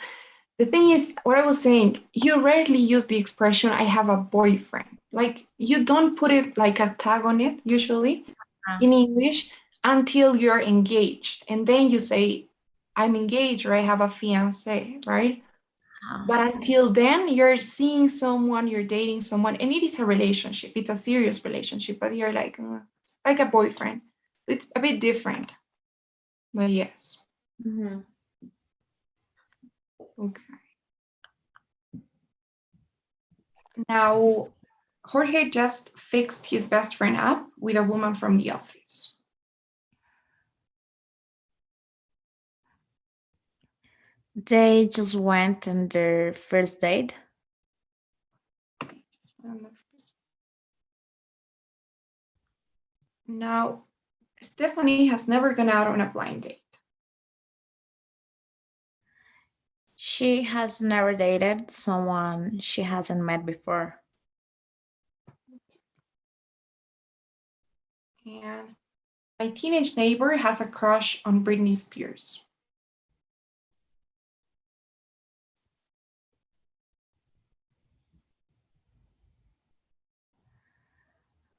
The thing is, what I was saying, you rarely use the expression "I have a boyfriend." Like you don't put it like a tag on it usually in English until you're engaged, and then you say, "I'm engaged" or "I have a fiance," right? But until then, you're seeing someone, you're dating someone, and it is a relationship. It's a serious relationship, but you're like a boyfriend. It's a bit different, but yes. Mm-hmm. Okay. Now, Jorge just fixed his best friend up with a woman from the office. They just went on their first date. Now, Stephanie has never gone out on a blind date. She has never dated someone she hasn't met before. And my teenage neighbor has a crush on Britney Spears.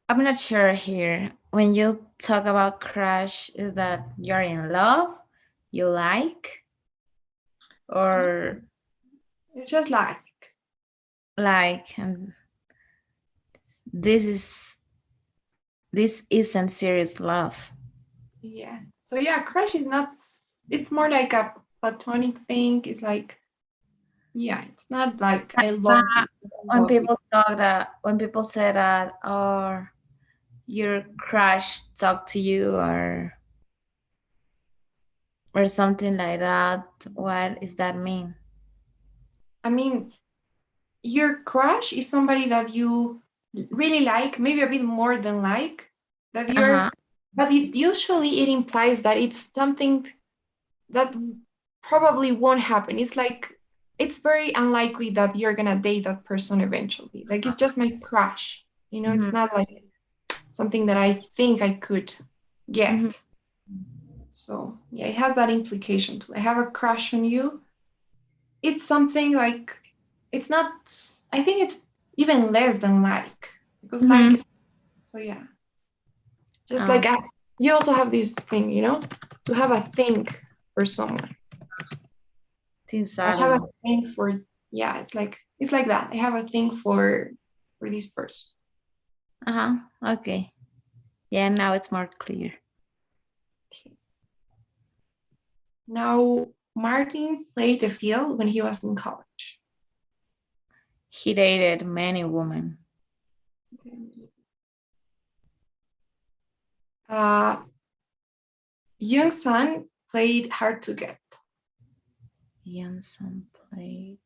I'm not sure here. When you talk about crush, is that you're in love, you like, or It's just and this isn't serious love. yeah. So yeah, crush is not, it's more like a platonic thing. It's like, yeah, it's not like I love you. When people say that, or your crush talk to you, or something like that, what does that mean? I mean, your crush is somebody that you really like, maybe a bit more than like, that you're, but usually it implies that it's something that probably won't happen. It's like, it's very unlikely that you're gonna date that person eventually. Like, it's just my crush, it's not like something that I think I could get. So yeah, it has that implication too. I have a crush on you. It's something like, it's not, I think it's even less than like, because like is, so yeah, just like you also have this thing, to have a thing for someone. I have a thing for, yeah, it's like that. I have a thing for this person. Okay. Yeah, now it's more clear. Okay. Now, Martin played the field when he was in college. He dated many women. Young Sun played hard to get. Johnson played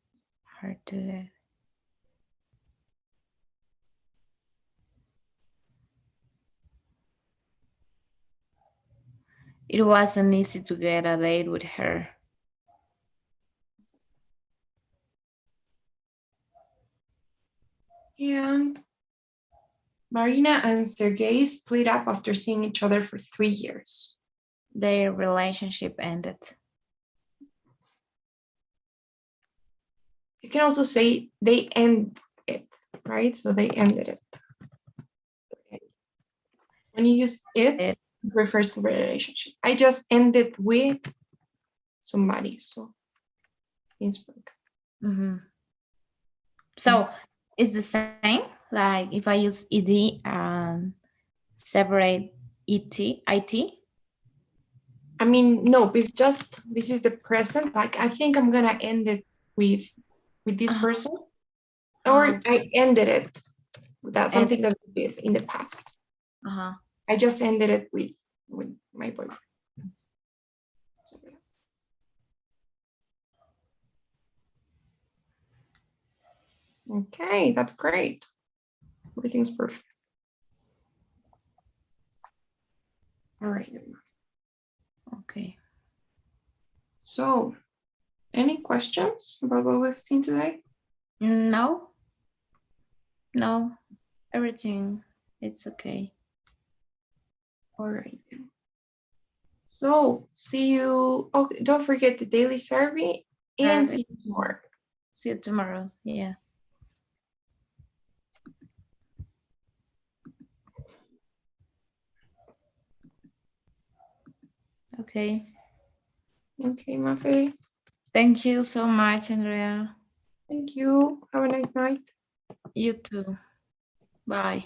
hard to get. It wasn't easy to get a date with her. And Marina and Sergei split up after seeing each other for 3 years. Their relationship ended. You can also say they end it, right? So they ended it. When you use it refers to the relationship. I just ended with somebody, so Innsbruck. Mm-hmm. So it's the same, like if I use ed and separate it. I mean, no, it's just, this is the present. Like, I think I'm gonna end it with this person, or I ended it. That's something that we did in the past. I just ended it with my boyfriend. So, yeah. Okay, that's great. Everything's perfect. All right. Okay. So, any questions about what we've seen today? No. Everything, it's okay. All right. So, see you. Oh, don't forget the daily survey and see you tomorrow. See you tomorrow. Yeah. Okay. Okay, Mafe. Thank you so much, Andrea. Thank you. Have a nice night. You too. Bye.